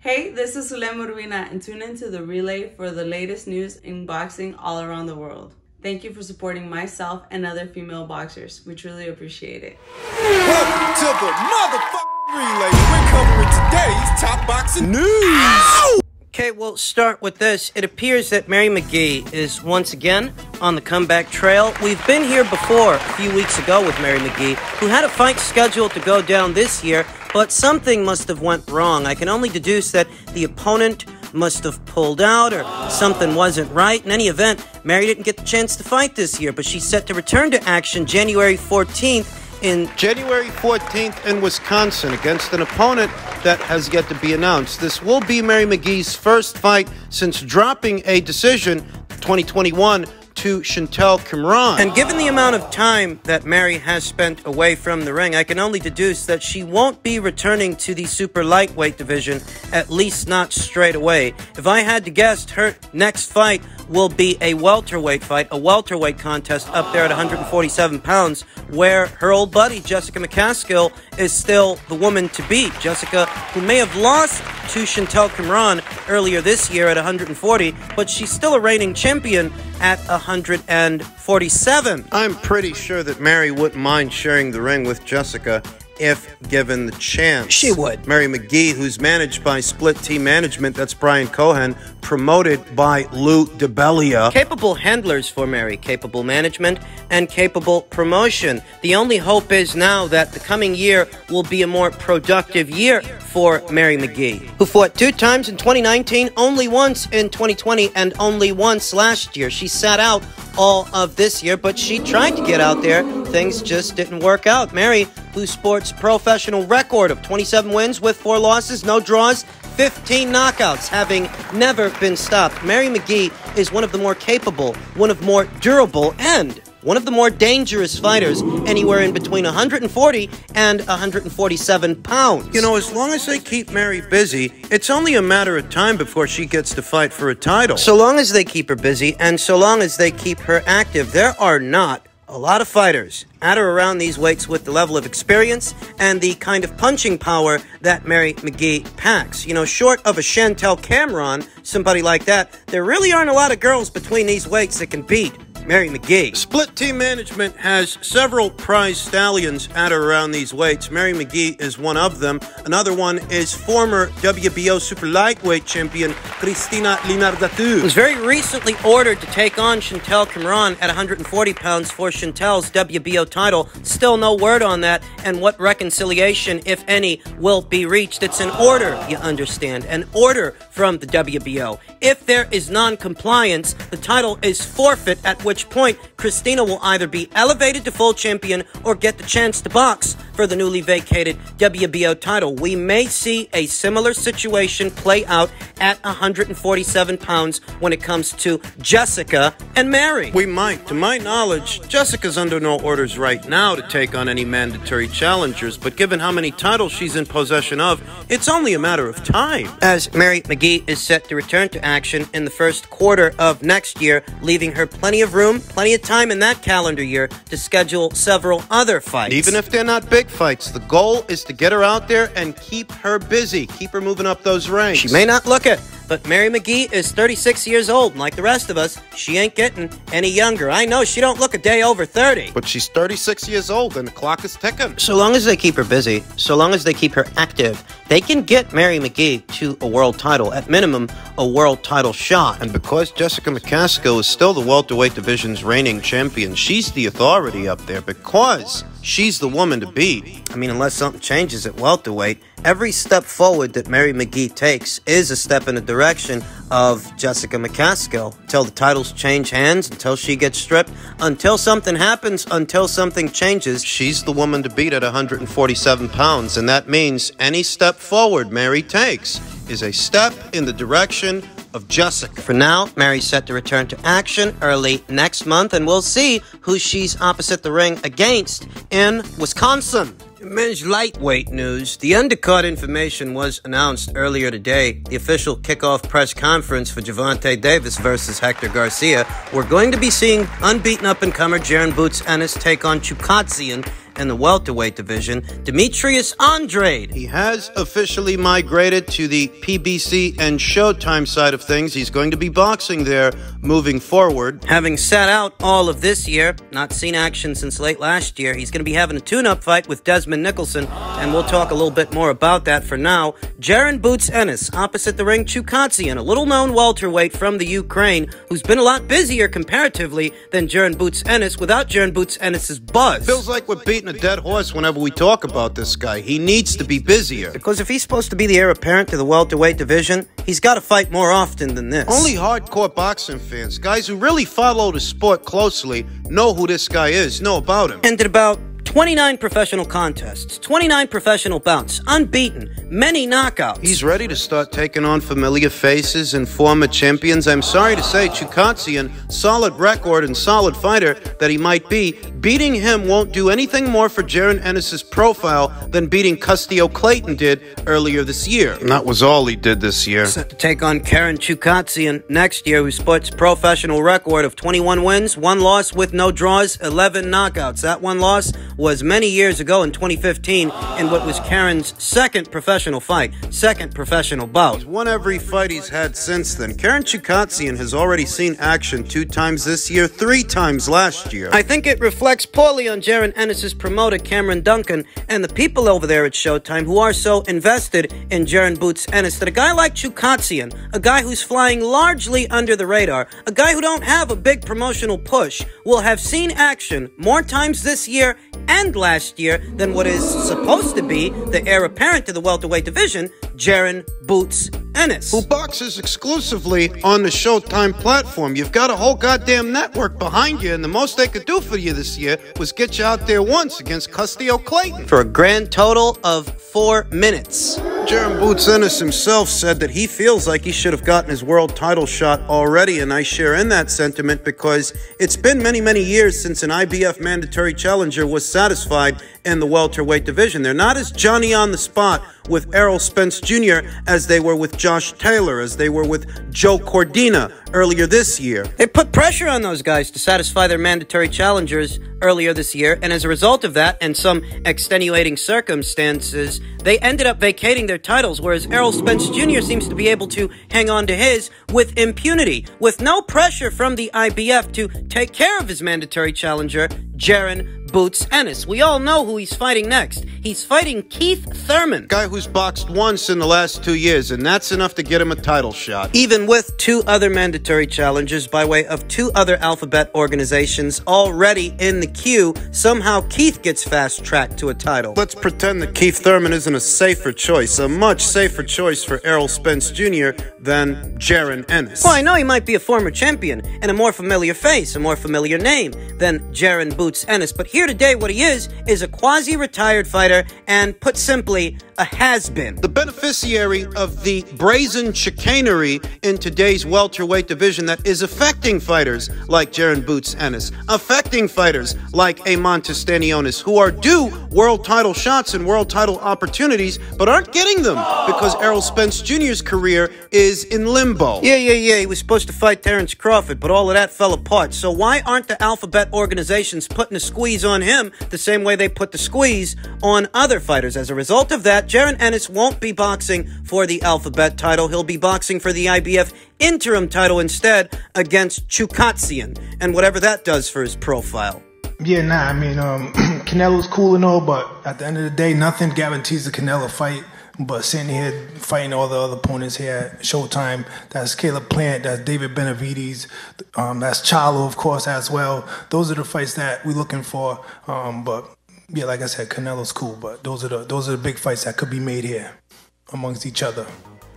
Hey, this is Zulem Urbina, and tune into The Relay for the latest news in boxing all around the world. Thank you for supporting myself and other female boxers. We truly appreciate it. Welcome to the motherfucking Relay. We're covering today's top boxing news. Ow! Okay, we'll start with this. It appears that Mary Mcgee is once again on the comeback trail. We've been here before a few weeks ago with Mary Mcgee, who had a fight scheduled to go down this year, but something must have went wrong. I can only deduce that the opponent must have pulled out or something wasn't right. In any event, Mary didn't get the chance to fight this year, but she's set to return to action January 14th in Wisconsin against an opponent that has yet to be announced. This will be Mary Mcgee's first fight since dropping a decision 2021 to Chantel Cameron. And given the amount of time that Mary has spent away from the ring, I can only deduce that she won't be returning to the super lightweight division, at least not straight away. If I had to guess, her next fight will be a welterweight fight, a welterweight contest up there at 147 pounds, where her old buddy, Jessica McCaskill, is still the woman to beat. Jessica, who may have lost to Chantel Cameron earlier this year at 140, but she's still a reigning champion at 147. I'm pretty sure that Mary wouldn't mind sharing the ring with Jessica if given the chance. She would. Mary Mcgee, who's managed by Split Team Management, that's Brian Cohen, promoted by Lou DeBellia. Capable handlers for Mary, capable management, and capable promotion. The only hope is now that the coming year will be a more productive year for Mary Mcgee, who fought 2 times in 2019, only once in 2020, and only once last year. She sat out all of this year, but she tried to get out there. Things just didn't work out. Mary, who sports professional record of 27 wins with 4 losses, no draws, 15 knockouts, having never been stopped. Mary Mcgee is one of the more capable, one of more durable, and one of the more dangerous fighters anywhere in between 140 and 147 pounds. You know, as long as they keep Mary busy, it's only a matter of time before she gets to fight for a title. So long as they keep her busy and so long as they keep her active, there are not a lot of fighters at or around these weights with the level of experience and the kind of punching power that Mary Mcgee packs. You know, short of a Chantel Cameron, somebody like that, there really aren't a lot of girls between these weights that can beat Mary Mcgee. Split Team Management has several prize stallions at or around these weights. Mary Mcgee is one of them. Another one is former WBO super lightweight champion Cristina Linardatu, who's very recently ordered to take on Chantel Cameron at 140 pounds for Chantel's WBO title. Still no word on that and what reconciliation, if any, will be reached. It's an order, you understand, an order from the WBO. If there is non-compliance, the title is forfeit, at which point Christina will either be elevated to full champion or get the chance to box for the newly vacated WBO title. We may see a similar situation play out at 147 pounds when it comes to Jessica and Mary. We might. To my knowledge, Jessica's under no orders right now to take on any mandatory challengers, but given how many titles she's in possession of, it's only a matter of time. As Mary Mcgee is set to return to action in the first quarter of next year, leaving her plenty of room, plenty of time in that calendar year to schedule several other fights. Even if they're not big fights, the goal is to get her out there and keep her busy, keep her moving up those ranks. She may not look it, but Mary Mcgee is 36 years old, and like the rest of us, she ain't getting any younger. I know she don't look a day over 30. But she's 36 years old, and the clock is ticking. So long as they keep her busy, so long as they keep her active, they can get Mary Mcgee to a world title, at minimum, a world title shot. And because Jessica McCaskill is still the welterweight division's reigning champion, she's the authority up there because she's the woman to beat. I mean, unless something changes at welterweight, every step forward that Mary Mcgee takes is a step in the direction of Jessica McCaskill. Until the titles change hands, until she gets stripped, until something happens, until something changes, she's the woman to beat at 147 pounds. And that means any step forward Mary takes is a step in the direction of Jessica. For now, Mary's set to return to action early next month, and we'll see who she's opposite the ring against in Wisconsin. In men's lightweight news, the undercard information was announced earlier today. The official kickoff press conference for Gervonta Davis versus Hector Garcia. We're going to be seeing unbeaten up-and-comer Jaron Boots Ennis take on Chukhadzian, in the welterweight division, Demetrius Andrade. He has officially migrated to the PBC and Showtime side of things. He's going to be boxing there moving forward. Having sat out all of this year, not seen action since late last year, he's going to be having a tune-up fight with Nicholson, and we'll talk a little bit more about that. For now, Jaron Boots Ennis, opposite the ring, Chukhadzian, a little-known welterweight from the Ukraine, who's been a lot busier comparatively than Jaron Boots Ennis without Jaron Boots Ennis's buzz. Feels like we're beating a dead horse whenever we talk about this guy. He needs to be busier. Because if he's supposed to be the heir apparent to the welterweight division, he's got to fight more often than this. Only hardcore boxing fans, guys who really follow the sport closely, know who this guy is, know about him. Ended about 29 professional contests, 29 professional bouts, unbeaten, many knockouts. He's ready to start taking on familiar faces and former champions. I'm sorry to say, Chukhadzian, solid record and solid fighter that he might be, beating him won't do anything more for Jaron Ennis's profile than beating Custio Clayton did earlier this year. And that was all he did this year. Set to take on Karen Chukhadzian next year, who sports professional record of 21 wins, 1 loss with no draws, 11 knockouts. That 1 loss was many years ago in 2015 in what was Karen's second professional fight, second professional bout. He's won every fight he's had since then. Karen Chukhadzian has already seen action 2 times this year, 3 times last year. I think it reflects poorly on Jaron Ennis's promoter, Cameron Duncan, and the people over there at Showtime who are so invested in Jaron Boots Ennis that a guy like Chukhadzian, a guy who's flying largely under the radar, a guy who don't have a big promotional push, will have seen action more times this year and last year than what is supposed to be the heir apparent to the welterweight division, Jaron Boots Ennis, who boxes exclusively on the Showtime platform. You've got a whole goddamn network behind you, and the most they could do for you this year was get you out there once against Custio Clayton for a grand total of 4 minutes. Jaron Boots Ennis himself said that he feels like he should have gotten his world title shot already, and I share in that sentiment because it's been many, many years since an IBF mandatory challenger was satisfied in the welterweight division. They're not as Johnny on the spot with Errol Spence Jr. as they were with Josh Taylor, as they were with Joe Cordina earlier this year. They put pressure on those guys to satisfy their mandatory challengers earlier this year, and as a result of that and some extenuating circumstances, they ended up vacating their titles, whereas Errol Spence Jr. seems to be able to hang on to his with impunity, with no pressure from the IBF to take care of his mandatory challenger, Jaron Boots Ennis. We all know who he's fighting next. He's fighting Keith Thurman, guy who's boxed once in the last 2 years, and that's enough to get him a title shot. Even with 2 other mandatory challengers by way of 2 other alphabet organizations already in the queue, somehow Keith gets fast-tracked to a title. Let's pretend that Keith Thurman isn't a safer choice, a much safer choice for Errol Spence Jr. than Jaron Ennis. Well, I know he might be a former champion and a more familiar face, a more familiar name than Jaron Boots Ennis, but here today what he is a quasi-retired fighter and, put simply, a has-been. The beneficiary of the brazen chicanery in today's welterweight division that is affecting fighters like Jaron Boots Ennis, affecting fighters like a Montestanionis who are due world title shots and world title opportunities but aren't getting them because Errol Spence Jr.'s career is in limbo. Yeah, he was supposed to fight Terrence Crawford, but all of that fell apart. So why aren't the alphabet organizations putting a squeeze on him the same way they put the squeeze on other fighters? As a result of that, Jaron Ennis won't be boxing for the alphabet title. He'll be boxing for the IBF interim title instead against Chukhadzian, and whatever that does for his profile. Yeah, I mean, Canelo's cool and all, but at the end of the day, nothing guarantees the Canelo fight. But sitting here fighting all the other opponents here at Showtime, that's Caleb Plant, that's David Benavides, that's Charlo, of course, as well. Those are the fights that we're looking for. But yeah, like I said, Canelo's cool, but those are the big fights that could be made here amongst each other.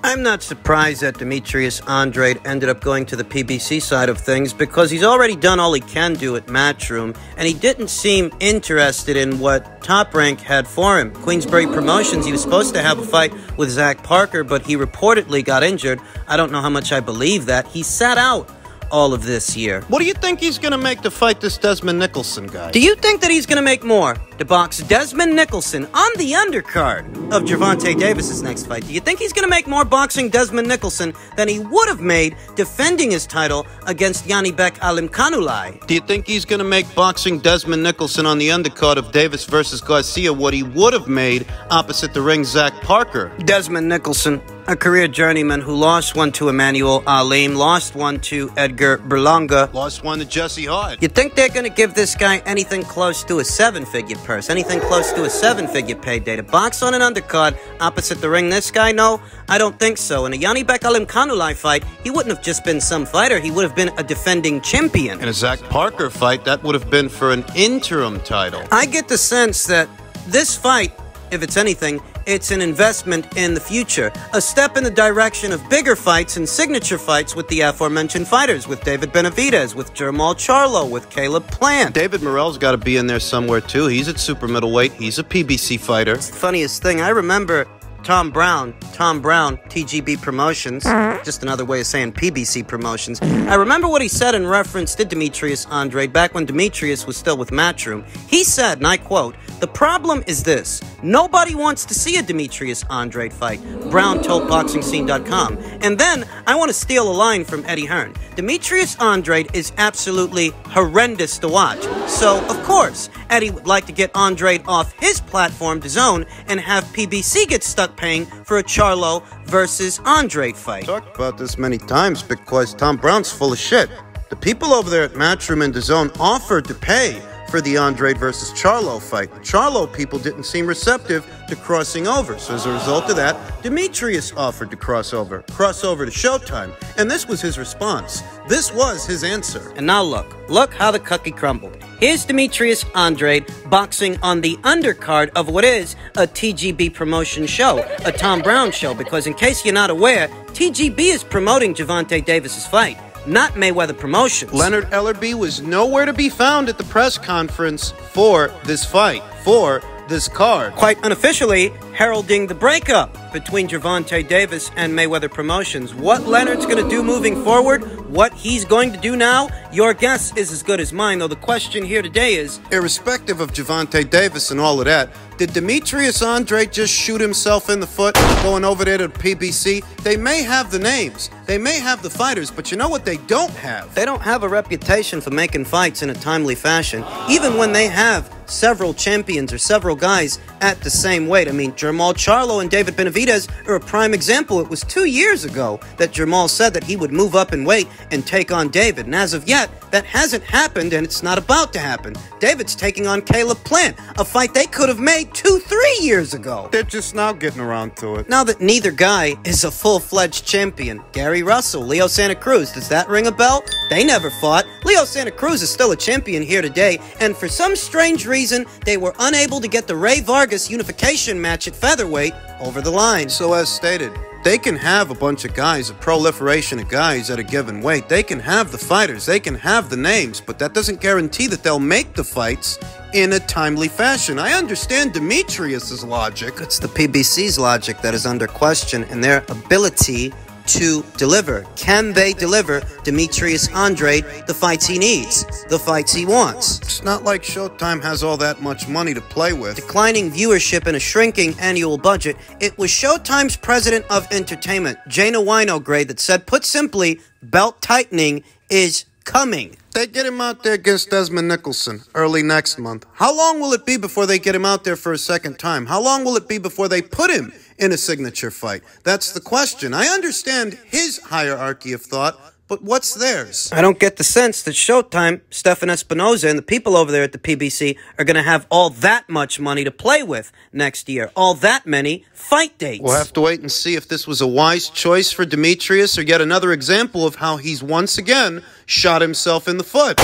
I'm not surprised that Demetrius Andrade ended up going to the PBC side of things because he's already done all he can do at Matchroom, and he didn't seem interested in what Top Rank had for him. Queensberry Promotions, he was supposed to have a fight with Zach Parker, but he reportedly got injured. I don't know how much I believe that. He sat out all of this year. What do you think he's going to make to fight this Nicholson guy? Do you think that he's going to make more? to box Desmond Nicholson on the undercard of Gervonta Davis's next fight. Do you think he's going to make more boxing Desmond Nicholson than he would have made defending his title against Yanibek Alimkhanuly? Do you think he's going to make boxing Desmond Nicholson on the undercard of Davis versus Garcia what he would have made opposite the ring Zach Parker? Desmond Nicholson, a career journeyman who lost one to Emmanuel Alim, lost one to Edgar Berlanga, lost one to Jesse Hart. You think they're going to give this guy anything close to a seven-figure purse, anything close to a seven-figure payday to box on an undercard opposite the ring this guy? No, I don't think so. In a Yanibek Alimkhanuly fight, he wouldn't have just been some fighter, he would have been a defending champion. In a Zach Parker fight, that would have been for an interim title. I get the sense that this fight, if it's anything, it's an investment in the future, a step in the direction of bigger fights and signature fights with the aforementioned fighters, with David Benavidez, with Jermall Charlo, with Caleb Plant. David Morrell's got to be in there somewhere too. He's at super middleweight. He's a PBC fighter. It's the funniest thing. I remember Tom Brown, TGB Promotions, just another way of saying PBC Promotions. I remember what he said in reference to Demetrius Andrade back when Demetrius was still with Matchroom. He said, and I quote, "The problem is this. Nobody wants to see a Demetrius Andrade fight," Brown told BoxingScene.com. And then I want to steal a line from Eddie Hearn. Demetrius Andrade is absolutely horrendous to watch. So, of course, Eddie would like to get Andrade off his platform, DAZN, and have PBC get stuck paying for a Charlo versus Andrade fight. Talked about this many times because Tom Brown's full of shit. The people over there at Matchroom and DAZN offered to pay for the Andrade versus Charlo fight. The Charlo people didn't seem receptive to crossing over, so as a result of that, Demetrius offered to cross over to Showtime, and this was his response. This was his answer. And now look how the cookie crumbled. Here's Demetrius Andrade boxing on the undercard of what is a TGB promotion show, a Tom Brown show, because in case you're not aware, TGB is promoting Gervonta Davis's fight, not Mayweather Promotions. Leonard Ellerby was nowhere to be found at the press conference for this fight, for this card. Quite unofficially, heralding the breakup between Gervonta Davis and Mayweather Promotions. What Leonard's going to do moving forward, what he's going to do now, your guess is as good as mine, though the question here today is, irrespective of Gervonta Davis and all of that, did Demetrius Andrade just shoot himself in the foot going over there to the PBC? They may have the names, they may have the fighters, but you know what they don't have? They don't have a reputation for making fights in a timely fashion, even when they have several champions or several guys at the same weight. I mean, Jermall Charlo and David Benavidez are a prime example. It was 2 years ago that Jermall said that he would move up in weight and take on David, and as of yet, that hasn't happened, and it's not about to happen. David's taking on Caleb Plant, a fight they could have made 2-3 years ago. They're just now getting around to it. Now that neither guy is a full-fledged champion, Gary Russell, Leo Santa Cruz, does that ring a bell? They never fought. Leo Santa Cruz is still a champion here today, and for some strange reason, they were unable to get the Ray Vargas unification match at featherweight over the line. So as stated, they can have a bunch of guys, a proliferation of guys at a given weight. They can have the fighters, they can have the names, but that doesn't guarantee that they'll make the fights in a timely fashion. I understand Demetrius's logic. It's the PBC's logic that is under question, and their ability to deliver. Can they deliver Demetrius Andrade the fights he needs, the fights he wants? It's not like Showtime has all that much money to play with. Declining viewership and a shrinking annual budget. It was Showtime's president of entertainment, Jana Winograde, that said, put simply, belt tightening is coming. They get him out there against Desmond Nicholson early next month. How long will it be before they get him out there for a second time? How long will it be before they put him in a signature fight? That's the question. I understand his hierarchy of thought, but what's theirs? I don't get the sense that Showtime, Stefan Espinoza, and the people over there at the PBC are going to have all that much money to play with next year. All that many fight dates. We'll have to wait and see if this was a wise choice for Demetrius or yet another example of how he's once again shot himself in the foot.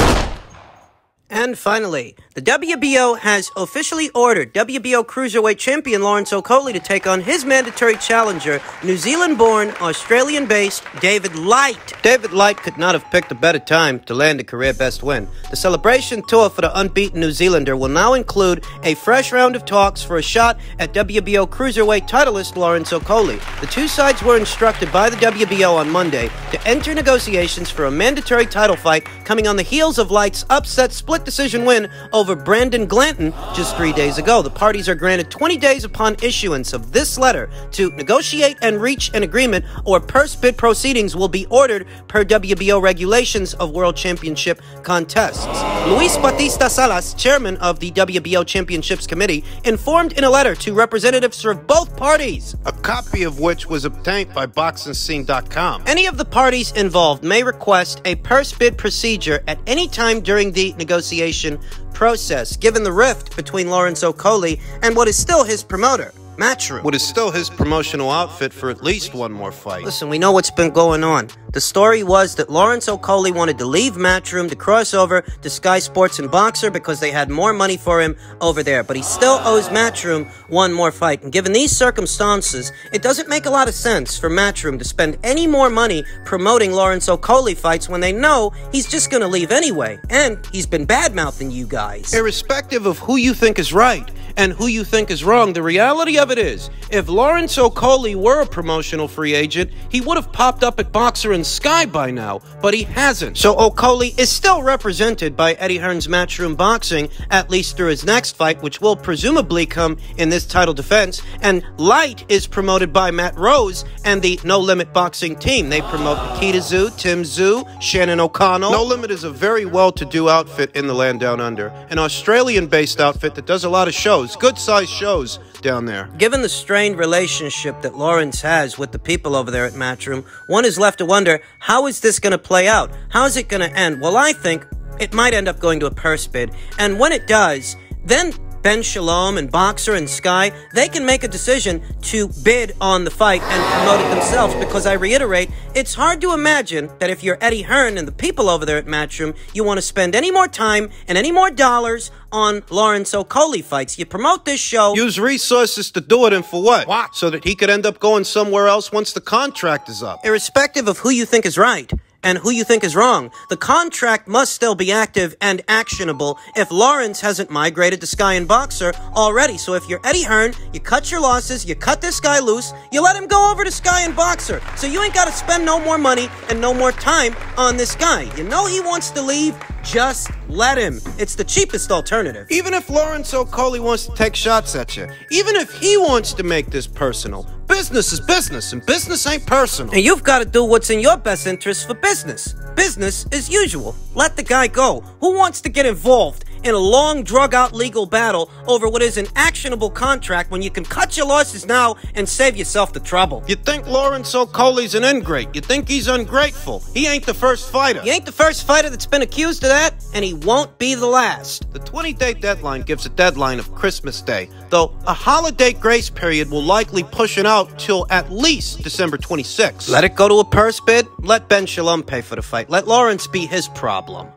And finally, the WBO has officially ordered WBO Cruiserweight Champion Lawrence Okolie to take on his mandatory challenger, New Zealand-born, Australian-based David Light. David Light could not have picked a better time to land a career-best win. The celebration tour for the unbeaten New Zealander will now include a fresh round of talks for a shot at WBO Cruiserweight titleist Lawrence Okolie. The two sides were instructed by the WBO on Monday to enter negotiations for a mandatory title fight coming on the heels of Light's upset split decision win over over Brandon Glanton just 3 days ago. The parties are granted 20 days upon issuance of this letter to negotiate and reach an agreement, or purse bid proceedings will be ordered per WBO regulations of World Championship contests. Luis Batista Salas, chairman of the WBO Championships Committee, informed in a letter to representatives of both parties, a copy of which was obtained by BoxingScene.com. Any of the parties involved may request a purse bid procedure at any time during the negotiation process, given the rift between Lawrence Okolie and what is still his promoter, Matchroom. What is still his promotional outfit for at least one more fight. Listen, we know what's been going on. The story was that Lawrence Okolie wanted to leave Matchroom to cross over to Sky Sports and Boxer because they had more money for him over there. But he still owes Matchroom one more fight. And given these circumstances, it doesn't make a lot of sense for Matchroom to spend any more money promoting Lawrence Okolie fights when they know he's just going to leave anyway. And he's been bad-mouthing you guys. Irrespective of who you think is right and who you think is wrong, the reality of it is, if Lawrence Okolie were a promotional free agent, he would have popped up at Boxer and Sky by now, but he hasn't. So Okolie is still represented by Eddie Hearn's Matchroom Boxing, at least through his next fight, which will presumably come in this title defense, and Light is promoted by Matt Rose and the No Limit Boxing team. They promote Nikita Tszyu, Tim Tszyu, Shannon O'Connell. No Limit is a very well-to-do outfit in the land down under, an Australian-based outfit that does a lot of shows, good-sized shows down there. Given the strained relationship that Lawrence has with the people over there at Matchroom, one is left to wonder, how is this going to play out? How is it going to end? Well, I think it might end up going to a purse bid. And when it does, then Ben Shalom and Boxer and Sky, they can make a decision to bid on the fight and promote it themselves, because I reiterate, it's hard to imagine that if you're Eddie Hearn and the people over there at Matchroom, you want to spend any more time and any more dollars on Lawrence Okolie fights. You promote this show, use resources to do it, and for what? So that he could end up going somewhere else once the contract is up. Irrespective of who you think is right and who you think is wrong, the contract must still be active and actionable if Lawrence hasn't migrated to Sky and Boxer already. So if you're Eddie Hearn, you cut your losses, you cut this guy loose, you let him go over to Sky and Boxer. So you ain't got to spend no more money and no more time on this guy. You know he wants to leave, just let him. It's the cheapest alternative. Even if Lawrence Okolie wants to take shots at you, even if he wants to make this personal, business is business, and business ain't personal. And you've got to do what's in your best interest for business. Business as usual. Let the guy go. Who wants to get involved in a long, drug-out legal battle over what is an actionable contract when you can cut your losses now and save yourself the trouble? You think Lawrence Okolie's an ingrate? You think he's ungrateful? He ain't the first fighter. He ain't the first fighter that's been accused of that, and he won't be the last. The 20-day deadline gives a deadline of Christmas Day, though a holiday grace period will likely push it out till at least December 26th. Let it go to a purse bid. Let Ben Shalom pay for the fight. Let Lawrence be his problem.